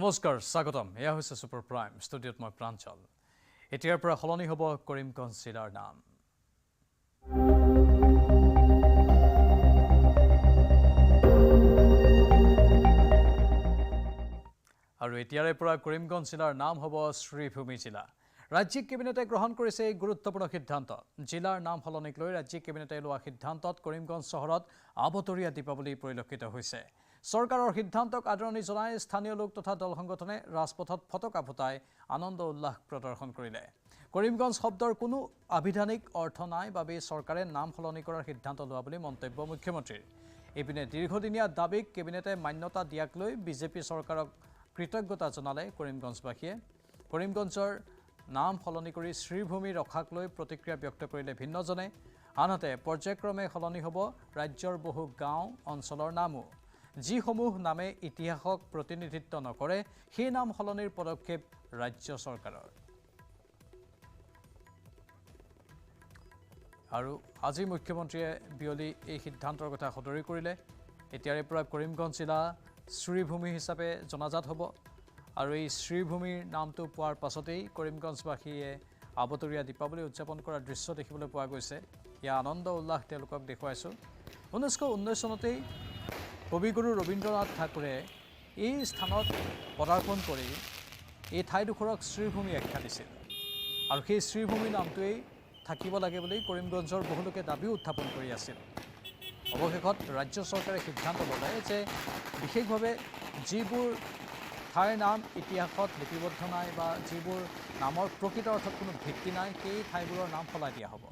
নমস্কাৰ স্বাগতম এয়া হৈছে সুপাৰ প্ৰাইম ষ্টুডিঅ'ত মই প্ৰাঞ্চল এতিয়াৰ পৰা হলনি হ'ব কৰিমগঞ্জ জিলাৰ নাম আৰু এতিয়াৰে পৰা কৰিমগঞ্জ জিলাৰ নাম হ'ব শ্ৰীভূমি জিলা ৰাজ্যিক কেবিনেটে গ্ৰহণ কৰিছে এই গুৰুত্বপূৰ্ণ সিদ্ধান্ত জিলাৰ নাম সলনিক লৈ ৰাজ্যিক কেবিনেটে লোৱা সিদ্ধান্তত কৰিমগঞ্জ চহৰত আবতৰীয়া দীপাৱলী পৰিলক্ষিত হৈছে চৰকাৰৰ সিদ্ধান্তক আদৰণি জনাই স্থানীয় লোক তথা দল সংগঠনে ৰাজপথত ফটকা ফুটাই আনন্দ উল্লাস প্ৰদৰ্শন কৰিলে কৰিমগঞ্জ শব্দৰ কোনো আবিধানিক অৰ্থ নাই বাবে চৰকাৰে নাম সলনি কৰাৰ সিদ্ধান্ত লোৱা বুলি মন্তব্য মুখ্যমন্ত্ৰীৰ ইপিনে দীৰ্ঘদিনীয়া দাবীক কেবিনেটে মান্যতা দিয়াক লৈ বিজেপি চৰকাৰক কৃতজ্ঞতা জনালে কৰিমগঞ্জবাসীয়ে কৰিমগঞ্জৰ নাম সলনি কৰি শ্ৰীভূমি ৰখাক লৈ প্ৰতিক্ৰিয়া ব্যক্ত কৰিলে ভিন্নজনে আনহাতে পৰ্যায়ক্ৰমে সলনি হ'ব ৰাজ্যৰ বহু গাঁও অঞ্চলৰ নামো যিসমূহ নামে ইতিহাসক প্ৰতিনিধিত্ব নকৰে সেই নাম সলনিৰ পদক্ষেপ ৰাজ্য চৰকাৰৰ আৰু আজি মুখ্যমন্ত্ৰীয়ে বিয়লি এই সিদ্ধান্তৰ কথা সদৰি কৰিলে এতিয়াৰে পৰা কৰিমগঞ্জ জিলা শ্ৰীভূমি হিচাপে জনাজাত হ'ব আৰু এই শ্ৰীভূমিৰ নামটো পোৱাৰ পাছতেই কৰিমগঞ্জবাসীয়ে আবতৰীয়া দীপাৱলী উদযাপন কৰাৰ দৃশ্য দেখিবলৈ পোৱা গৈছে ইয়া আনন্দ উল্লাস তেওঁলোকক দেখুৱাইছোঁ 1919 চনতেই কবিগুৰু ৰবীন্দ্ৰনাথ ঠাকুৰে এই স্থানত পদাৰ্পণ কৰি এই ঠাইডোখৰক শ্ৰীভূমি আখ্যা দিছিল আৰু সেই শ্ৰীভূমি নামটোৱেই থাকিব লাগে বুলি কৰিমগঞ্জৰ বহুলোকে দাবী উত্থাপন কৰি আছিল অৱশেষত ৰাজ্য চৰকাৰে সিদ্ধান্ত ল'লে যে বিশেষভাৱে যিবোৰ ঠাইৰ নাম ইতিহাসত লিপিবদ্ধ নাই বা যিবোৰ নামৰ প্ৰকৃত অৰ্থত কোনো ভিত্তি নাই সেই ঠাইবোৰৰ নাম সলাই দিয়া হ'ব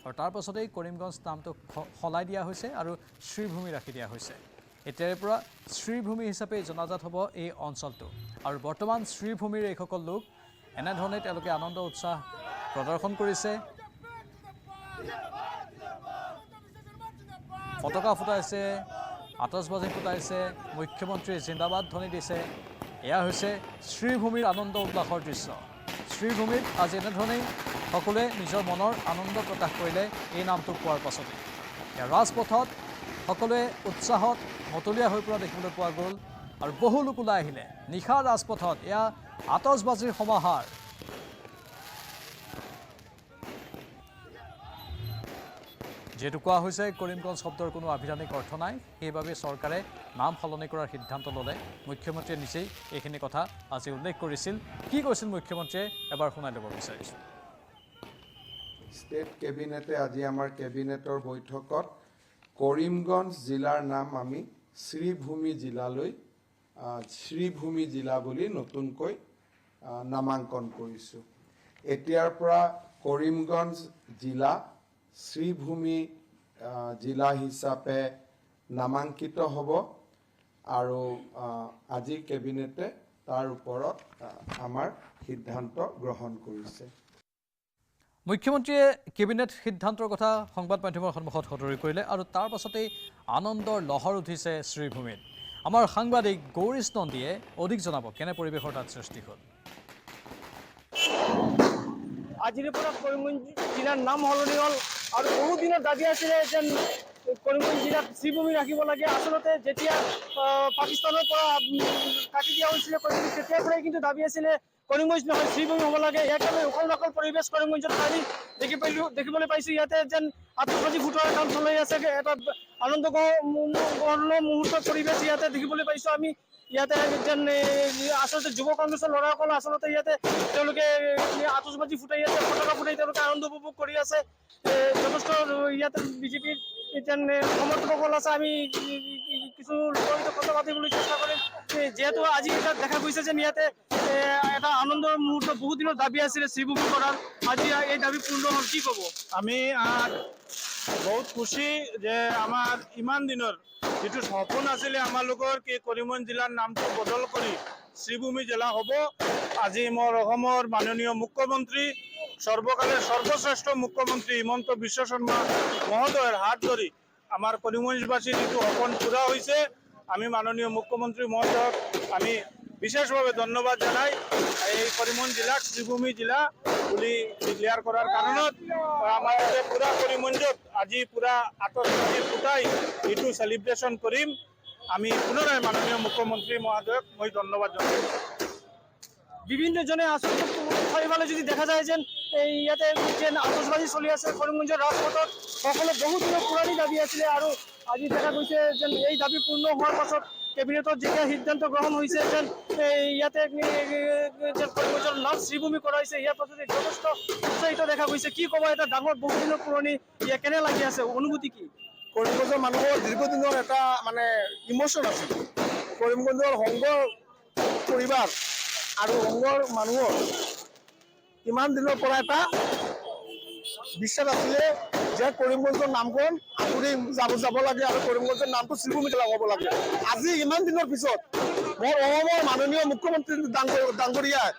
আৰু তাৰ পাছতেই কৰিমগঞ্জ নামটো সলাই দিয়া হৈছে আৰু শ্ৰীভূমি ৰাখি দিয়া হৈছে এতিয়াৰে পৰা শ্ৰীভূমি হিচাপে জনাজাত হ'ব এই অঞ্চলটো আৰু বৰ্তমান শ্ৰীভূমিৰ এইসকল লোক এনেধৰণে তেওঁলোকে আনন্দ উৎসাহ প্ৰদৰ্শন কৰিছে ফটকা ফুটাইছে আতচবাজি ফুটাইছে মুখ্যমন্ত্ৰীয়ে জিন্দাবাদ ধ্বনি দিছে এয়া হৈছে শ্ৰীভূমিৰ আনন্দ উল্লাসৰ দৃশ্য শ্ৰীভূমিত আজি এনেধৰণেই সকলোৱে নিজৰ মনৰ আনন্দ প্ৰকাশ কৰিলে এই নামটো পোৱাৰ পাছতে ৰাজপথত সকলোৱে উৎসাহত মতলীয়া হৈ পৰা দেখিবলৈ পোৱা গ'ল আৰু বহু লোক ওলাই আহিলে নিশা ৰাজপথত এয়া আতচবাজিৰ সমাহাৰ যেহেতু কোৱা হৈছে কৰিমগঞ্জ শব্দৰ কোনো আবিধানিক অৰ্থ নাই সেইবাবে চৰকাৰে নাম সলনি কৰাৰ সিদ্ধান্ত ল'লে মুখ্যমন্ত্ৰীয়ে নিজেই এইখিনি কথা আজি উল্লেখ কৰিছিল কি কৈছিল মুখ্যমন্ত্ৰীয়ে এবাৰ শুনাই ল'ব বিচাৰিছোঁ ষ্টেট কেবিনেটে আজি আমাৰ কেবিনেটৰ বৈঠকত কৰিমগঞ্জ জিলাৰ নাম আমি শ্ৰীভূমি জিলালৈ শ্ৰীভূমি জিলা বুলি নতুনকৈ নামাংকন কৰিছোঁ এতিয়াৰ পৰা কৰিমগঞ্জ জিলা শ্ৰীভূমি জিলা হিচাপে নামাঙ্কিত হ'ব আৰু আজি কেবিনেটে তাৰ ওপৰত আমাৰ সিদ্ধান্ত গ্ৰহণ কৰিছে মুখ্যমন্ত্ৰীয়ে কেবিনেট সিদ্ধান্তৰ কথা সংবাদ মাধ্যমৰ সন্মুখত সদৰি কৰিলে আৰু তাৰ পাছতেই আনন্দৰ লহৰ উঠিছে শ্ৰীভূমিত আমাৰ সাংবাদিক গৌৰীশ নন্দীয়ে অধিক জনাব কেনে পৰিৱেশৰ তাত সৃষ্টি হ'ল আজিৰ পৰা কৰিমগঞ্জ জিলাৰ নাম সলনি হ'ল আৰু বহু দিনৰ দাবী আছিলে যেন কৰিমগঞ্জ জিলাত শ্ৰীভূমি ৰাখিব লাগে আচলতে যেতিয়া পাকিস্তানৰ পৰা কাটি দিয়া হৈছিলে কৰিমগঞ্জ তেতিয়াৰ পৰাই কিন্তু দাবী আছিলে কৰিমগঞ্জ নহয় শ্ৰীভূমি হ'ব লাগে ইয়াকে লৈ উখল মাখল পৰিৱেশ কৰিমগঞ্জত কালি দেখিবলৈ পাইছোঁ ইয়াতে যেন আতচবাজি ফুটোৱাৰ কাম চলাই আছে এটা আনন্দ মুহূৰ্ত পৰিৱেশ ইয়াতে দেখিবলৈ পাইছোঁ আমি ইয়াতে যেন আচলতে যুৱ কংগ্ৰেছৰ ল'ৰাসকল আচলতে ইয়াতে তেওঁলোকে আতচবাজি ফুটাই আছে ফটকা ফুটাই তেওঁলোকে আনন্দ উপভোগ কৰি আছে যথেষ্ট ইয়াতে বিজেপিৰ যেন সমৰ্থকসকল আছে আমি কিছু লোকৰ সৈতে কথা পাতিবলৈ চেষ্টা কৰিম যিহেতু আজি এটা দেখা গৈছে যেন ইয়াতে এটা আনন্দৰ মুহূৰ্ত বহুত দিনৰ দাবী আছিলে শ্ৰীভূমি কৰাৰ আজি এই দাবী পূৰ্ণ হ'ল কি ক'ব আমি বহুত খুশি যে আমাৰ ইমান দিনৰ যিটো সপোন আছিলে আমালোকৰ কি কৰিমগঞ্জ জিলাৰ নামটো বদল কৰি শ্ৰীভূমি জিলা হ'ব আজি মোৰ অসমৰ মাননীয় মুখ্যমন্ত্ৰী সৰ্বকালেৰ সর্বশ্রেষ্ঠ মুখ্যমন্ত্রী হিমন্ত বিশ্ব শর্মা মহোদয়ের হাত ধরে আমার করিমগঞ্জবাসীর যেটো সপন পুরা হয়েছে আমি মাননীয় মুখ্যমন্ত্রী মহোদয়ক আমি বিশেষভাবে ধন্যবাদ জানাই এই করিমগঞ্জ জেলাক শ্রীভূমি জেলা বুলি ডিক্লেয়ার করার কারণত আমাদের পুরা করিমগঞ্জত আজি পুরা আতচবাজি ফুটাই এইটো সেলিব্রেশন করিম আমি পুনরায় মাননীয় মুখ্যমন্ত্রী মহোদয়ক মই ধন্যবাদ জানাই বিভিন্নজনে আসলে চাৰিওফালে যদি দেখা যায় যেন এই ইয়াতে যেন আতচবাজি চলি আছে কৰিমগঞ্জৰ ৰাজপথত সকলো বহু দিনৰ পুৰণি দাবী আছিলে আৰু আজি দেখা গৈছে যেন এই দাবী পূৰ্ণ হোৱাৰ পাছত কেবিনেটত যেতিয়া সিদ্ধান্ত গ্ৰহণ হৈছে যেন ইয়াতে যেন কৰিমগঞ্জৰ নাম শ্ৰীভূমি কৰা হৈছে ইয়াৰ পাছতে যথেষ্ট উৎসাহিত দেখা গৈছে কি ক'বা এটা ডাঙৰ বহু দিনৰ পুৰণি কেনে লাগি আছে অনুভূতি কি কৰিমগঞ্জৰ মানুহৰ দীৰ্ঘদিনৰ এটা মানে ইমোশ্যন আছে কৰিমগঞ্জৰ সংঘৰ পৰিবাৰ আৰু সংঘৰ মানুহৰ ইমান দিনৰ পৰা এটা বিশ্বাস আছিলে যে কৰিমগঞ্জৰ নামখন আঁতৰি যাব লাগে আৰু কৰিমগঞ্জৰ নামটো শ্ৰীভূমি জিলা হ'ব লাগে আজি ইমান দিনৰ পিছত মোৰ অসমৰ মাননীয় মুখ্যমন্ত্ৰী ডাঙৰীয়াই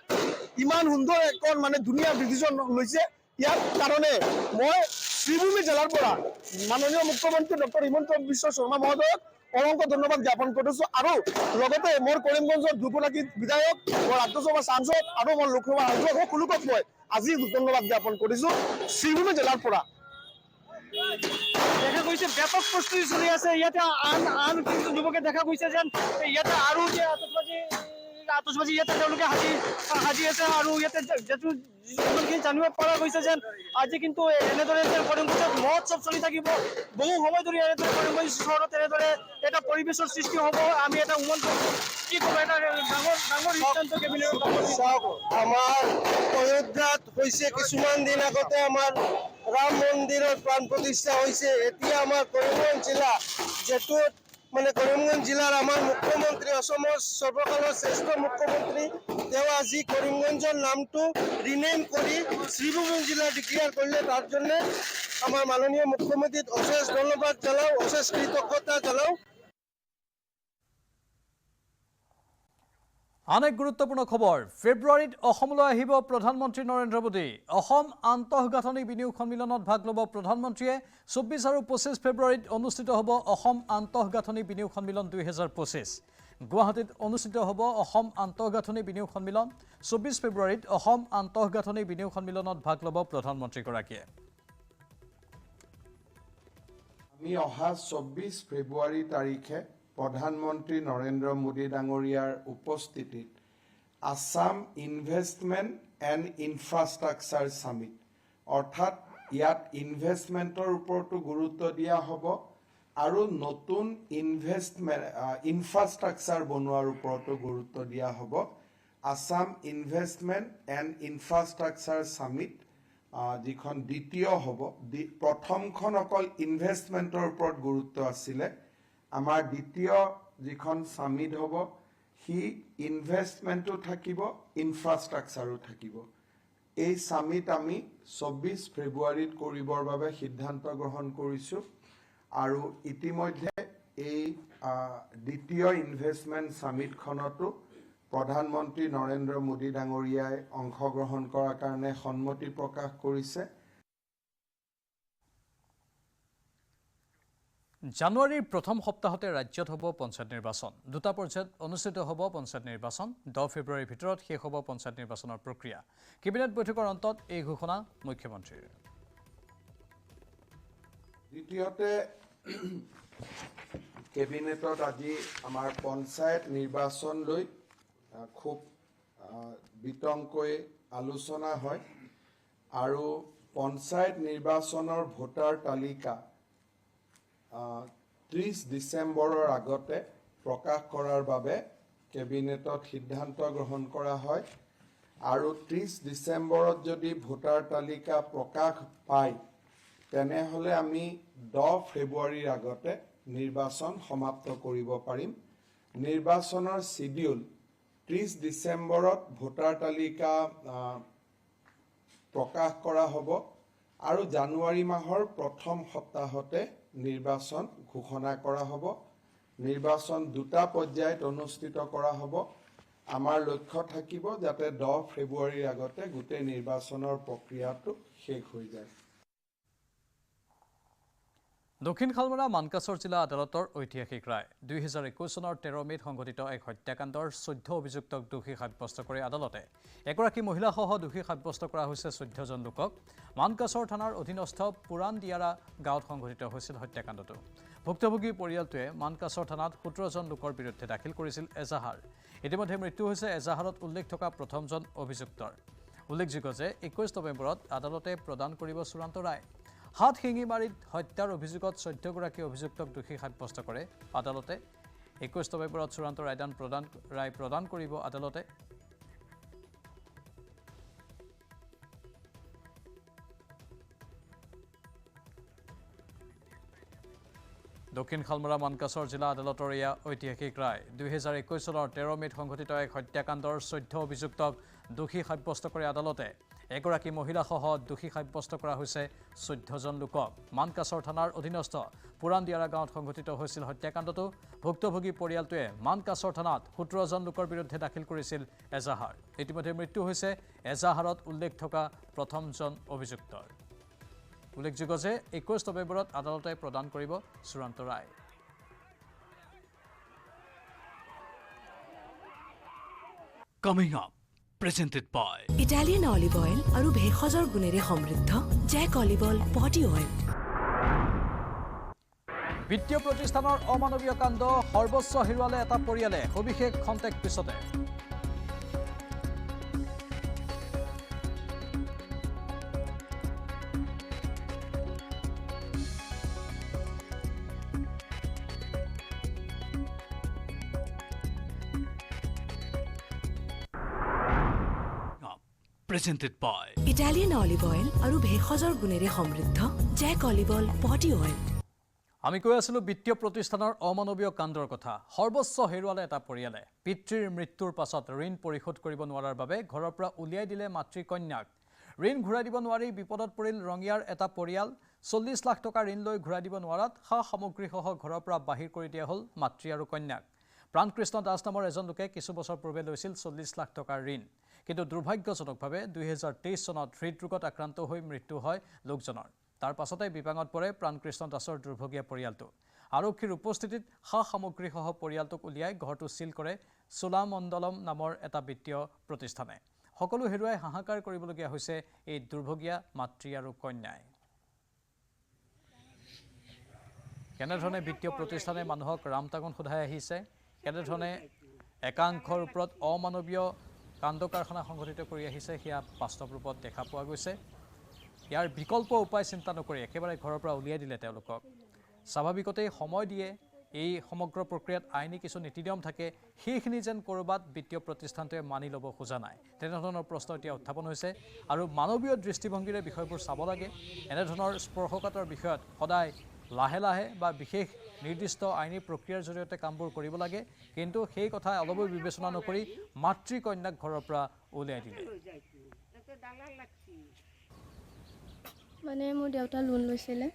ইমান সুন্দৰ এখন মানে ধুনীয়া ডিচিজন লৈছে ইয়াৰ কাৰণে মই শ্ৰীভূমি জিলাৰ পৰা মাননীয় মুখ্যমন্ত্ৰী ডক্টৰ হিমন্ত বিশ্ব শৰ্মা মহোদয়ক অসংখ্য ধন্যবাদ জ্ঞাপন কৰিছো আৰু লগতে মোৰ কৰিমগঞ্জৰ দুগৰাকী বিধায়ক মোৰ ৰাজ্যসভা সাংসদ আৰু মোৰ লোকসভা সাংসদ সকলোকক মই আজি ধন্যবাদ জ্ঞাপন কৰিছো শ্ৰীভূমি জিলাৰ পৰা দেখা গৈছে ব্যাপক প্ৰস্তুতি চলি আছে ইয়াতে আন কিছু যুৱকে দেখা গৈছে যেন ইয়াতে আৰু যে আতচবাজি ইয়াতে তেওঁলোকে সাজি আছে আৰু ইয়াতে যিমানখিনি জানিব পৰা গৈছে যেন আজি কিন্তু এনেদৰে যেন কৰিমগঞ্জত মহোৎসৱ চলি থাকিব বহু সময় ধৰি এনেদৰে কৰিমগঞ্জ চহৰত এনেদৰে এটা পৰিৱেশৰ সৃষ্টি হ'ব আমি এটা উমন্ত কি ক'ব এটা ডাঙৰ সিদ্ধান্ত কেবিনেটত চাওক আমাৰ অযোধ্যাত হৈছে কিছুমান দিন আগতে আমাৰ ৰাম মন্দিৰৰ প্ৰাণ প্ৰতিষ্ঠা হৈছে এতিয়া আমাৰ কৰিমগঞ্জ জিলা যেটোত মানে কৰিমগঞ্জ জিলাৰ আমাৰ মুখ্যমন্ত্ৰী অসমৰ সৰ্বকালৰ শ্ৰেষ্ঠ মুখ্যমন্ত্ৰী তেওঁ আজি কৰিমগঞ্জৰ নামটো ৰিনেম কৰি শ্ৰীভূমি জিলা ডিক্লেয়াৰ কৰিলে তাৰ জন্য আমাৰ মাননীয় মুখ্যমন্ত্ৰীক অশেষ ধন্যবাদ জনাওঁ অশেষ কৃতজ্ঞতা জনাওঁ আন এক গুৰুত্বপূৰ্ণ খবৰ ফেব্ৰুৱাৰীত অসমলৈ আহিব প্ৰধানমন্ত্ৰী নৰেন্দ্ৰ মোদী অসম আন্তঃগাঁথনি বিনিয়োগ সন্মিলনত ভাগ ল'ব প্ৰধানমন্ত্ৰীয়ে 24 আৰু 25 ফেব্ৰুৱাৰীত অনুষ্ঠিত হ'ব অসম আন্তঃগাঁথনি বিনিয়োগ সন্মিলন 2025 গুৱাহাটীত অনুষ্ঠিত হ'ব অসম আন্তঃগাঁথনি বিনিয়োগ সন্মিলন 24 ফেব্ৰুৱাৰীত অসম আন্তঃগাঁথনি বিনিয়োগ সন্মিলনত ভাগ ল'ব প্ৰধানমন্ত্ৰীগৰাকীয়ে আমি অহা 24 ফেব্ৰুৱাৰী তাৰিখে প্ৰধানমন্ত্ৰী নৰেন্দ্ৰ মোদী ডাঙৰীয়াৰ উপস্থিতিত Assam investment and infrastructure summit অৰ্থাৎ ইয়াত ইনভেষ্টমেণ্টৰ ওপৰতো গুৰুত্ব দিয়া হ'ব আৰু নতুন ইনফ্ৰাষ্ট্ৰাকচাৰ বনোৱাৰ ওপৰতো গুৰুত্ব দিয়া হ'ব Assam investment and infrastructure summit যিখন দ্বিতীয় হ'ব প্ৰথমখন অকল ইনভেষ্টমেণ্টৰ ওপৰত গুৰুত্ব আছিলে আমাৰ দ্বিতীয় যিখন সামিট হ'ব হি ইনভেষ্টমেণ্টটো থাকিব ইনফ্ৰাষ্ট্ৰাকচাৰো থাকিব এই সামিট আমি 24 ফেব্ৰুৱাৰীত কৰিবৰ বাবে সিদ্ধান্ত গ্ৰহণ কৰিছোঁ আৰু ইতিমধ্যে এই দ্বিতীয় ইনভেষ্টমেণ্ট সামিটখনতো প্ৰধানমন্ত্ৰী নৰেন্দ্ৰ মোদী ডাঙৰীয়াই অংশগ্ৰহণ কৰাৰ কাৰণে সন্মতি প্ৰকাশ কৰিছে জানুৱাৰীৰ প্ৰথম সপ্তাহতে ৰাজ্যত হ'ব পঞ্চায়ত নিৰ্বাচন দুটা পৰ্যায়ত অনুষ্ঠিত হ'ব পঞ্চায়ত নিৰ্বাচন 10 ফেব্ৰুৱাৰীৰ ভিতৰত শেষ হ'ব পঞ্চায়ত নিৰ্বাচনৰ প্ৰক্ৰিয়া কেবিনেট বৈঠকৰ অন্তত এই ঘোষণা মুখ্যমন্ত্ৰীৰ দ্বিতীয়তে কেবিনেটত আজি আমাৰ পঞ্চায়ত নিৰ্বাচন লৈ খুব বিতংকৈ আলোচনা হয় আৰু পঞ্চায়ত নিৰ্বাচনৰ ভোটাৰ তালিকা 30 ডিসেম্বৰৰ আগতে প্ৰকাশ কৰাৰ বাবে কেবিনেটত সিদ্ধান্ত গ্ৰহণ কৰা হয় আৰু 30 ডিসেম্বৰত যদি ভোটাৰ তালিকা প্ৰকাশ পায় তেনেহলে আমি 10 ফেব্ৰুৱাৰীৰ আগতে নিৰ্বাচন সমাপ্ত কৰিব পাৰিম নিৰ্বাচনৰ শিডিউল 30 ডিসেম্বৰত ভোটাৰ তালিকা প্ৰকাশ কৰা হ'ব আৰু জানুৱাৰী মাহৰ প্ৰথম সপ্তাহতে নিৰ্বাচন ঘোষণা কৰা হ'ব নিৰ্বাচন দুটা পৰ্যায়ত অনুষ্ঠিত কৰা হ'ব আমাৰ লক্ষ্য থাকিব যাতে 10 ফেব্ৰুৱাৰীৰ আগতে গোটেই নিৰ্বাচনৰ প্ৰক্ৰিয়াটো শেষ হৈ যায় দক্ষিণ খালমৰা মানকাছৰ জিলা আদালতৰ ঐতিহাসিক ৰায় 2021 চনৰ 13 মেত সংঘটিত এক হত্যাকাণ্ডৰ 14 অভিযুক্তক দোষী সাব্যস্ত কৰি আদালতে এগৰাকী মহিলাসহ দোষী সাব্যস্ত কৰা হৈছে 14 জন লোকক মানকাছৰ থানাৰ অধীনস্থ পুৰাণ দিয়াৰা গাঁৱত সংঘটিত হৈছিল হত্যাকাণ্ডটো ভুক্তভোগী পৰিয়ালটোৱে মানকাছৰ থানাত 17 জন লোকৰ বিৰুদ্ধে দাখিল কৰিছিল এজাহাৰ ইতিমধ্যে মৃত্যু হৈছে এজাহাৰত উল্লেখ থকা প্ৰথমজন অভিযুক্তৰ উল্লেখযোগ্য যে 21 নৱেম্বৰত আদালতে প্ৰদান কৰিব চূড়ান্ত ৰায় হাত শিঙি মাৰিত হত্যাৰ অভিযোগত 14 গৰাকী অভিযুক্তক দোষী সাব্যস্ত কৰে আদালতে 21 নৱেম্বৰত চূড়ান্ত ৰায় প্ৰদান কৰিব আদালতে দক্ষিণ খালমৰা মানকাছৰ জিলা আদালতৰ এয়া ঐতিহাসিক ৰায় 2021 চনৰ 13 মেত সংঘটিত এক হত্যাকাণ্ডৰ 14 অভিযুক্তক দোষী সাব্যস্ত কৰে আদালতে এগৰাকী মহিলাসহ দোষী সাব্যস্ত কৰা হৈছে 14 জন লোকক মানকাছৰ থানাৰ অধীনস্থ পুৰাণ দিয়াৰা গাঁৱত সংঘটিত হৈছিল হত্যাকাণ্ডটো ভুক্তভোগী পৰিয়ালটোৱে মানকাছৰ থানাত 17 জন লোকৰ বিৰুদ্ধে দাখিল কৰিছিল এজাহাৰ ইতিমধ্যে মৃত্যু হৈছে এজাহাৰত উল্লেখ থকা প্ৰথমজন অভিযুক্তৰ উল্লেখযোগ্য যে 21 নৱেম্বৰত আদালতে প্ৰদান কৰিব চূড়ান্ত ৰায় Coming up, presented by Italian olive oil আৰু ভেষজৰ গুণেৰে সমৃদ্ধ জেক অলিভ অইল বডি অইল বিত্তীয় প্ৰতিষ্ঠানৰ অমানৱীয় কাণ্ড সৰ্বোচ্চ হেৰুৱালে এটা পৰিয়ালে সবিশেষ খন্তেক পিছতে presented by Italian olive oil আৰু ভেষজৰ গুণেৰে সমৃদ্ধ জেক অলিভ অইল বডি অইল আমি কৈ আছিলো বিত্তীয় প্ৰতিষ্ঠানৰ অমানৱীয় কাণ্ডৰ কথা সৰ্বোচ্চ হেৰুৱালে এটা পৰিয়ালে পিতৃৰ মৃত্যুৰ পাছত ঋণ পৰিশোধ কৰিব নোৱাৰাৰ বাবে ঘৰৰ পৰা উলিয়াই দিলে মাতৃ কন্যাক ঋণ ঘূৰাই দিব নোৱাৰি বিপদত পৰিল ৰঙিয়াৰ এটা পৰিয়াল 40 লাখ টকা ঋণ লৈ ঘূৰাই দিব নোৱাৰাত সা সামগ্ৰীসহ ঘৰৰ পৰা বাহিৰ কৰি দিয়া হ'ল মাতৃ আৰু কন্যাক প্ৰাণকৃষ্ণ দাস নামৰ এজন লোকে কিছু বছৰ পূৰ্বে লৈছিল 40 লাখ টকাৰ ঋণ কিন্তু দুৰ্ভাগ্যজনকভাৱে 2023 চনত হৃদৰোগত আক্ৰান্ত হৈ মৃত্যু হয় লোকজনৰ তাৰ পাছতে বিপাঙত পৰে প্ৰাণকৃষ্ণ দাসৰ দুৰ্ভগীয়া পৰিয়ালটো আৰক্ষীৰ উপস্থিতিত সা সামগ্ৰীসহ পৰিয়ালটোক উলিয়াই ঘৰটো সিল কৰে চোলামণ্ডলম নামৰ এটা বিত্তীয় প্ৰতিষ্ঠানে সকলো হেৰুৱাই হাহাকাৰ কৰিবলগীয়া হৈছে এই দুৰ্ভগীয়া মাতৃ আৰু কন্যাই কেনেধৰণে বিত্তীয় প্ৰতিষ্ঠানে মানুহক ৰামটাঙন সোধাই আহিছে কেনেধৰণে একাংশৰ ওপৰত অমানৱীয় কাণ্ড কাৰখানা সংঘটিত কৰি আহিছে সেয়া বাস্তৱ ৰূপত দেখা পোৱা গৈছে ইয়াৰ বিকল্প উপায় চিন্তা নকৰি একেবাৰে ঘৰৰ পৰা উলিয়াই দিলে তেওঁলোকক স্বাভাৱিকতে সময় দিয়ে এই সমগ্ৰ প্ৰক্ৰিয়াত আইনী কিছু নীতি নিয়ম থাকে সেইখিনি যেন ক'ৰবাত বিত্তীয় প্ৰতিষ্ঠানটোৱে মানি ল'ব খোজা নাই তেনেধৰণৰ প্ৰশ্ন এতিয়া উত্থাপন হৈছে আৰু মানৱীয় দৃষ্টিভংগীৰে বিষয়বোৰ চাব লাগে এনেধৰণৰ স্পৰ্শকাতৰ বিষয়ত সদায় লাহে লাহে বা বিশেষ নিৰ্দিষ্ট আইনী প্ৰক্ৰিয়াৰ জৰিয়তে কামবোৰ কৰিব লাগে কিন্তু সেই কথা অলপো বিবেচনা নকৰি মাতৃ কন্যাক ঘৰৰ পৰা উলিয়াই দিলে মানে মোৰ দেউতা লোন লৈছিলে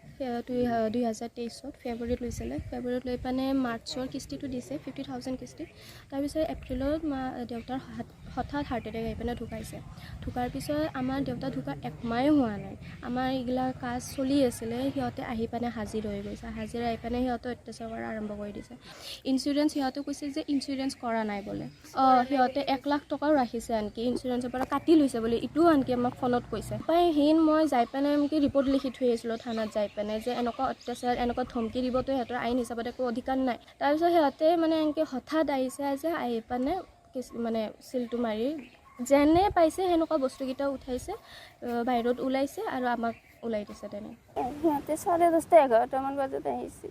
2023 ফেব্ৰুৱাৰীত লৈছিলে ফেব্ৰুৱাৰীত লৈ পানে মাৰ্চৰ কিস্তিটো দিছে 50,000 কিস্তি তাৰপিছত এপ্ৰিলত দেউতাৰ হঠাৎ হাৰ্ট এটেক আহি পিনে ঢুকাইছে ঢুকাৰ পিছত আমাৰ দেউতা ঢুকা একমাহে হোৱা নাই আমাৰ এইগিলা কাজ চলি আছিলে সিহঁতে আহি পিনে হাজিৰ হৈ গৈছে হাজিৰ আহি পিনে সিহঁতে অত্যাচাৰ কৰা আৰম্ভ কৰি দিছে ইঞ্চুৰেঞ্চ সিহঁতে কৈছে যে ইঞ্চুৰেঞ্চ কৰা নাই বোলে সিহঁতে 1 লাখ টকাও ৰাখিছে আনকি ইঞ্চুৰেঞ্চৰ পৰা কাটি লৈছে বোলে ইটোও আনকি আমাক ফোনত কৈছে মই যাই পিনে ৰিপৰ্ট লিখি থৈ আহিছিলোঁ থানাত যাই পিনে যে এনেকুৱা অত্যাচাৰ এনেকুৱা ধমকি দিবতো সিহঁতৰ আইন হিচাপত একো অধিকাৰ নাই তাৰপিছত সিহঁতে মানে এনেকৈ হঠাৎ আহিছে যে আহি পিনে মানে চিলটো মাৰি যেনে পাইছে সেনেকুৱা বস্তুকেইটা উঠাইছে বাহিৰত ওলাইছে আৰু আমাক ওলাই দিছে তেনে সিহঁতে 10:30 11টামান বজাত আহিছে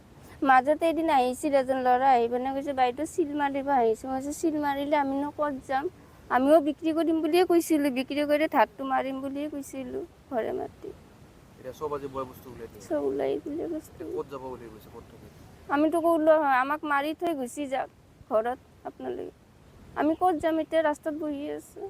মাজতে এদিন আহিছিল এজন ল'ৰা আহি পিনে কৈছে বাইদেউ চিল মাৰিব আহিছোঁ মই কৈছোঁ চিল মাৰিলে আমিনো ক'ত যাম আমিও বিক্ৰী কৰিম বুলিয়ে কৈছিলোঁ বিক্ৰী কৰি ধাৰটো মাৰিম বুলিয়ে কৈছিলোঁ ঘৰে মাতি চব ওলাই দিলে বস্তু আমিতো ক'লো আমাক মাৰি থৈ গুচি যাওক ঘৰত আপোনালোকে আমি ক'ত যাম এতিয়া ৰাস্তাত বহি আছোঁ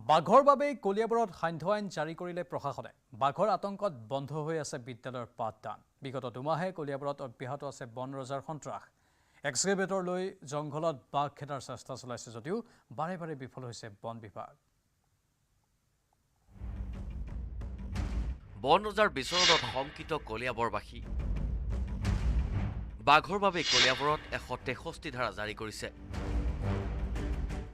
বাঘৰ বাবেই কলিয়াবৰত সান্ধ্য আইন জাৰি কৰিলে প্ৰশাসনে বাঘৰ আতংকত বন্ধ হৈ আছে বিদ্যালয়ৰ পাঠদান বিগত দুমাহে কলিয়াবৰত অব্যাহত আছে বন ৰজাৰ সন্ত্ৰাস এক্সকেভেটৰ লৈ জংঘলত বাঘ খেদাৰ চেষ্টা চলাইছে যদিও বাৰে বাৰে বিফল হৈছে বন বিভাগ। বন ৰজাৰ বিচৰণত শংকিত কলিয়াবৰবাসী। বাঘৰ বাবে কলিয়াবৰত 163 ধাৰা জাৰি কৰিছে।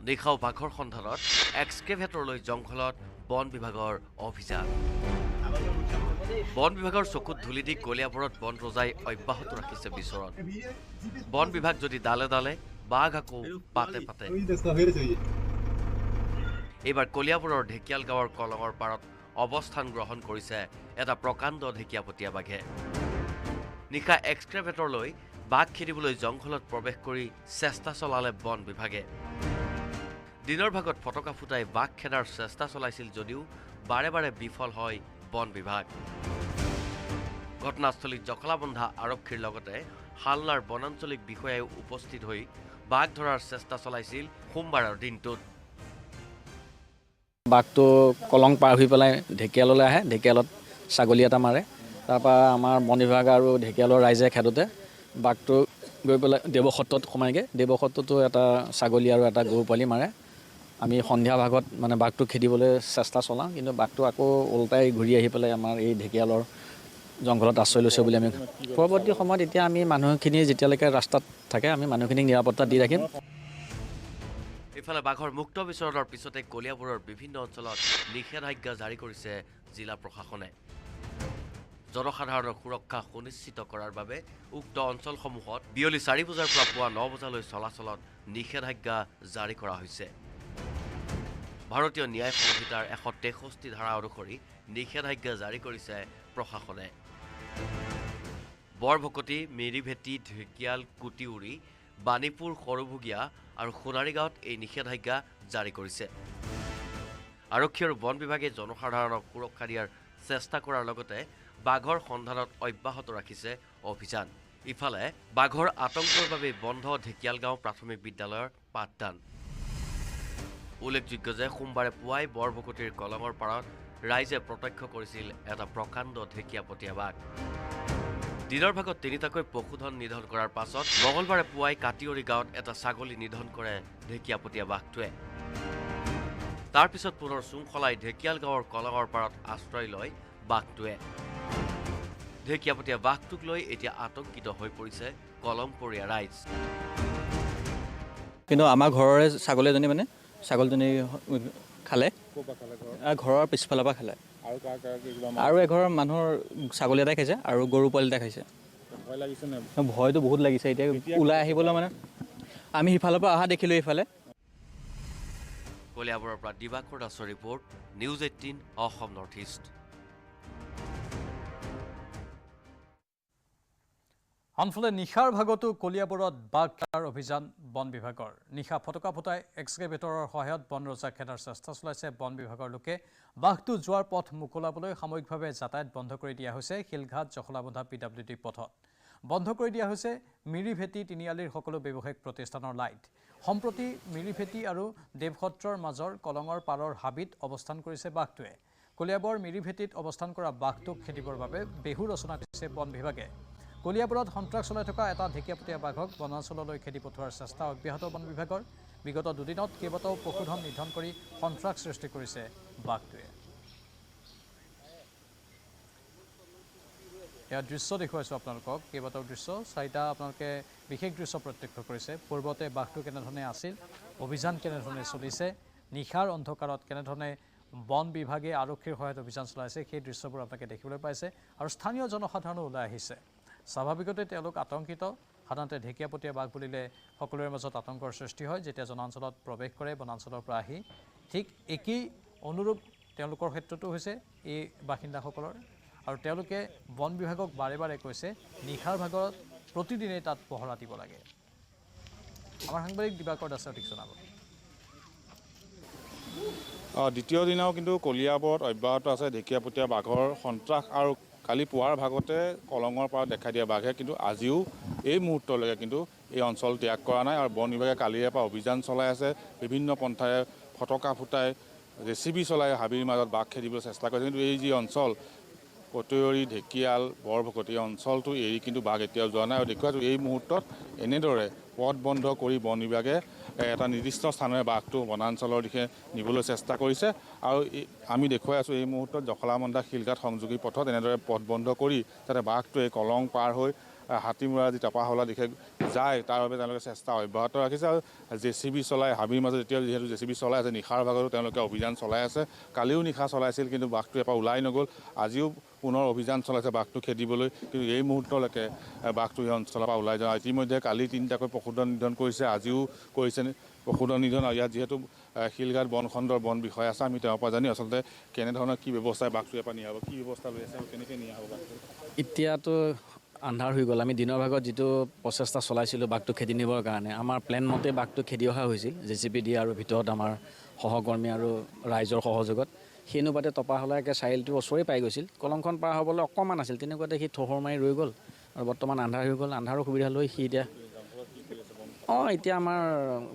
নিশাও বাঘৰ সন্ধানত এক্সকেভেটৰলৈ জংঘলত বন বিভাগৰ অভিযান। বন বিভাগৰ চকুত ধূলি দি কলিয়াবৰত বন ৰজাই অব্যাহত ৰাখিছে বিচৰণ। বন বিভাগ যদি ডালে ডালে, বাঘ আকৌ পাতে পাতে। এইবাৰ কলিয়াবৰৰ ঢেকিয়াল গাঁৱৰ কলঙৰ পাৰত অৱস্থান গ্ৰহণ কৰিছে এটা প্ৰকাণ্ড ঢেকীয়াপতীয়া বাঘে। নিশা এক্সকেভেটৰলৈ বাঘ খেদিবলৈ জংঘলত প্ৰৱেশ কৰি চেষ্টা চলালে বন বিভাগে। দিনৰ ভাগত ফটকা ফুটাই বাঘ খেদাৰ চেষ্টা চলাইছিল যদিও বাৰে বাৰে বিফল হয় বন বিভাগ। ঘটনাস্থলীত জখলাবন্ধা আৰক্ষীৰ লগতে হালনাৰ বনাঞ্চলিক বিষয়াই উপস্থিত হৈ বাঘ ধৰাৰ চেষ্টা চলাইছিল সোমবাৰৰ দিনটোত। বাঘটো কলং পাৰ হৈ পেলাই ঢেকিয়াললৈ আহে, ঢেকিয়ালত ছাগলী এটা মাৰে। তাৰপৰা আমাৰ বন বিভাগ আৰু ঢেকিয়ালৰ ৰাইজে খেদোতে বাঘটো গৈ পেলাই দেৱসত্ৰত সোমায়গৈ। দেৱসত্ৰতো এটা ছাগলী আৰু এটা গৰু পোৱালি মাৰে। আমি সন্ধিয়া ভাগত মানে বাঘটো খেদিবলৈ চেষ্টা চলাওঁ, কিন্তু বাঘটো আকৌ ওলটাই ঘূৰি আহি পেলাই আমাৰ এই ঢেকিয়ালৰ জংঘলত আশ্ৰয় লৈছে বুলি আমি পৰৱৰ্তী সময়ত এতিয়া আমি মানুহখিনি যেতিয়ালৈকে ৰাস্তাত থাকে আমি মানুহখিনিক নিৰাপত্তা দি ৰাখিম। ইফালে বাঘৰ মুক্ত বিচৰণৰ পিছতে কলিয়াবৰৰ বিভিন্ন অঞ্চলত নিষেধাজ্ঞা জাৰি কৰিছে জিলা প্ৰশাসনে। জনসাধাৰণৰ সুৰক্ষা সুনিশ্চিত কৰাৰ বাবে উক্ত অঞ্চলসমূহত বিয়লি 4 বজাৰ পৰা পুৱা 9 বজালৈ চলাচলত নিষেধাজ্ঞা জাৰি কৰা হৈছে। ভাৰতীয় ন্যায় সংহিতাৰ 163 ধাৰা অনুসৰি নিষেধাজ্ঞা জাৰি কৰিছে প্ৰশাসনে। বৰভকতি, মেৰিভেটি, ঢেকিয়াল, কুটিউৰি, বাণীপুৰ, সৰুভুগীয়া আৰু সোণাৰীগাঁৱত এই নিষেধাজ্ঞা জাৰি কৰিছে। আৰক্ষী আৰু বন বিভাগে জনসাধাৰণক সুৰক্ষা দিয়াৰ চেষ্টা কৰাৰ লগতে বাঘৰ সন্ধানত অব্যাহত ৰাখিছে অভিযান। ইফালে বাঘৰ আতংকৰ বাবে বন্ধ ঢেকিয়ালগাঁও প্ৰাথমিক বিদ্যালয়ৰ পাঠদান। উল্লেখযোগ্য যে সোমবাৰে পুৱাই বৰভকতিৰ কলঙৰ পাৰত ৰাইজে প্ৰত্যক্ষ কৰিছিল এটা প্ৰকাণ্ড ঢেকীয়াপতীয়া বাঘ। দিনৰ ভাগত 3টাকৈ পশুধন নিধন কৰাৰ পাছত মঙলবাৰে পুৱাই কাটিয়ৰী গাঁৱত এটা ছাগলী নিধন কৰে ঢেকীয়াপতীয়া বাঘটোৱে। তাৰ পিছত পুনৰ শৃংখলাই ঢেকিয়াল গাঁৱৰ কলঙৰ পাৰত আশ্ৰয় লয় বাঘটোৱে। ঢেকীয়াপতীয়া বাঘটোক লৈ এতিয়া আতংকিত হৈ পৰিছে কলমপৰীয়া ৰাইজ। কিন্তু আমাৰ ঘৰৰে ছাগলী এজনী মানে ছাগলীজনী খালে, ঘৰৰ পিছফালৰ পৰা খালে। আৰু এঘৰৰ মানুহৰ ছাগলী এটাই খাইছে আৰু গৰু পোৱালি এটা খাইছে। ভয়তো বহুত লাগিছে। এতিয়া ওলাই আহিবলৈ মানে আমি সিফালৰ পৰা অহা দেখিলোঁ এইফালে। কলিয়াবৰৰ পৰা দিবাকৰ দাসৰ report, news 18 Assam north east. আনফালে নিশাৰ ভাগতো কলিয়াবৰত বাঘ খেদাৰ অভিযান বন বিভাগৰ। নিশা ফটকা ফুটাই এক্সকেভেটৰৰ সহায়ত বন ৰজা খেদাৰ চেষ্টা চলাইছে বন বিভাগৰ লোকে। বাঘটো যোৱাৰ পথ মোকলাবলৈ সাময়িকভাৱে যাতায়াত বন্ধ কৰি দিয়া হৈছে শিলঘাট জখলাবন্ধা PWD পথত। বন্ধ কৰি দিয়া হৈছে মিৰিভেটি, তিনিআলিৰ সকলো ব্যৱসায়িক প্ৰতিষ্ঠানৰ লাইট। সম্প্ৰতি মিৰিভেটি আৰু দেৱসত্ৰৰ মাজৰ কলঙৰ পাৰৰ হাবিত অৱস্থান কৰিছে বাঘটোৱে। কলিয়াবৰ মিৰিভেটিত অৱস্থান কৰা বাঘটোক খেদিবৰ বাবে বেহু ৰচনা কৰিছে বন বিভাগে। কলিয়াবৰত সন্ত্ৰাস চলাই থকা এটা ঢেকীয়াপতীয়া বাঘক বনাঞ্চললৈ খেদি পঠোৱাৰ চেষ্টা অব্যাহত বন বিভাগৰ। বিগত দুদিনত কেইবাটাও পশুধন নিধন কৰি সন্ত্ৰাস সৃষ্টি কৰিছে বাঘটোৱে। এয়া দৃশ্য দেখুৱাইছোঁ আপোনালোকক, কেইবাটাও দৃশ্য, 4টা আপোনালোকে বিশেষ দৃশ্য প্ৰত্যক্ষ কৰিছে। পূৰ্বতে বাঘটো কেনেধৰণে আছিল, অভিযান কেনেধৰণে চলিছে, নিশাৰ অন্ধকাৰত কেনেধৰণে বন বিভাগে আৰক্ষীৰ সহায়ত অভিযান চলাইছে, সেই দৃশ্যবোৰ আপোনালোকে দেখিবলৈ পাইছে। আৰু স্থানীয় জনসাধাৰণো ওলাই আহিছে। স্বাভাৱিকতে তেওঁলোক আতংকিত। সাধাৰণতে ঢেকীয়াপতীয়া বাঘ বুলিলে সকলোৰে মাজত আতংকৰ সৃষ্টি হয় যেতিয়া জনাঞ্চলত প্ৰৱেশ কৰে বনাঞ্চলৰ পৰা আহি। ঠিক একেই অনুৰূপ তেওঁলোকৰ ক্ষেত্ৰতো হৈছে এই বাসিন্দাসকলৰ। আৰু তেওঁলোকে বন বিভাগক বাৰে বাৰে কৈছে নিশাৰ ভাগত প্ৰতিদিনে তাত পহৰা দিব লাগে। আমাৰ সাংবাদিক দিবাকৰ দাসে অধিক জনাব। দ্বিতীয় দিনাও কিন্তু কলিয়াবৰত অব্যাহত আছে ঢেকীয়াপতীয়া বাঘৰ সন্ত্ৰাস। আৰু কালি পুৱাৰ ভাগতে কলঙৰ পৰা দেখা দিয়া বাঘে কিন্তু আজিও এই মুহূৰ্তলৈকে কিন্তু এই অঞ্চল ত্যাগ কৰা নাই। আৰু বন বিভাগে কালিৰে পৰা অভিযান চলাই আছে। বিভিন্ন পন্থাৰে ফটকা ফুটাই JCB চলাই হাবিৰ মাজত বাঘ খেদিবলৈ চেষ্টা কৰিছে। কিন্তু এই যি অঞ্চল পটৈয়ৰী, ঢেকিয়াল, বৰভকত এই অঞ্চলটো এৰি কিন্তু বাঘ এতিয়াও যোৱা নাই আৰু দেখুৱাইছোঁ এই মুহূৰ্তত এনেদৰে পথ বন্ধ কৰি বন বিভাগে এটা নিৰ্দিষ্ট স্থানেৰে বাঘটো বনাঞ্চলৰ দিশে নিবলৈ চেষ্টা কৰিছে আৰু আমি দেখুৱাই আছোঁ এই মুহূৰ্তত জখলাবন্ধা শিলঘাট সংযোগী পথত এনেদৰে পথ বন্ধ কৰি যাতে বাঘটোৱে কলং পাৰ হৈ হাতীমূৰা যি টাপাহলা দিশে যায় তাৰ বাবে তেওঁলোকে চেষ্টা অব্যাহত ৰাখিছে আৰু JCB চলাই হাবিৰ মাজত এতিয়া যিহেতু JCB চলাই আছে নিশাৰ ভাগতো তেওঁলোকে অভিযান চলাই আছে কালিও নিশা চলাইছিল কিন্তু বাঘটো এপাৰ ওলাই নগ'ল আজিও পুনৰ অভিযান চলাইছে বাঘটো খেদিবলৈ কিন্তু এই মুহূৰ্তলৈকে বাঘটো এই অঞ্চলৰ পৰা ওলাই যোৱা ইতিমধ্যে কালি 3টাকৈ পশুধন নিধন কৰিছে আজিও কৰিছে পশুধন নিধন আৰু ইয়াত যিহেতু শিলঘাট বনখণ্ডৰ বন বিষয় আছে আমি তেওঁৰ পৰা জানি আচলতে কেনেধৰণৰ কি ব্যৱস্থাই বাঘটো এপাৰ নিয়া হ'ব কি ব্যৱস্থা লৈ আছে আৰু কেনেকৈ নিয়া হ'ব বাঘটো এতিয়াতো আন্ধাৰ হৈ গ'ল আমি দিনৰ ভাগত যিটো প্ৰচেষ্টা চলাইছিলোঁ বাঘটো খেদি নিবৰ কাৰণে আমাৰ প্লেন মতে বাঘটো খেদি অহা হৈছিল JCB দিয়ে আৰু ভিতৰত আমাৰ সহকৰ্মী আৰু ৰাইজৰ সহযোগত সেই অনুপাতে টপাহলাকে চাৰিআলিটোৰ ওচৰেই পাই গৈছিল কলংখন পাৰ হ'বলৈ অকণমান আছিল তেনেকুৱাতে সি থহৰ মাৰি ৰৈ গ'ল আৰু বৰ্তমান আন্ধাৰ হৈ গ'ল আন্ধাৰৰ সুবিধা লৈ সি এতিয়া এতিয়া আমাৰ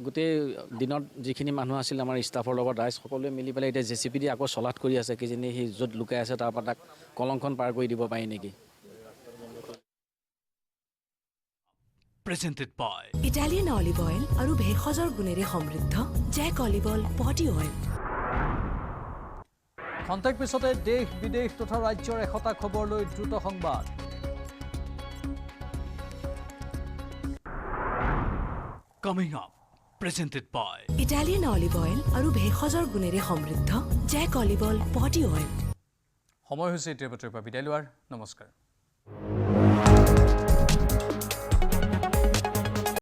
গোটেই দিনত যিখিনি মানুহ আছিল আমাৰ ষ্টাফৰ লগত ৰাইজ সকলোৱে মিলি পেলাই এতিয়া JCB দি আকৌ চলাথ কৰি আছে কিজানি সি য'ত লুকাই আছে তাৰ পৰা তাক কলংখন পাৰ কৰি দিব পাৰি নেকি Presented by Italian olive oil আৰু ভেষজৰ গুণেৰে সমৃদ্ধ জেক অলিভ অইল বডি অইল খন্তেক পিছতে দেশ বিদেশ তথা ৰাজ্যৰ এশটা খবৰ লৈ দ্ৰুত সংবাদ Coming up. Presented by Italian olive oil আৰু ভেষজৰ গুণেৰে সমৃদ্ধ জেক অলিভ অইল বডি অইল সময় হৈছে এতিয়া বিদায় লোৱাৰ নমস্কাৰ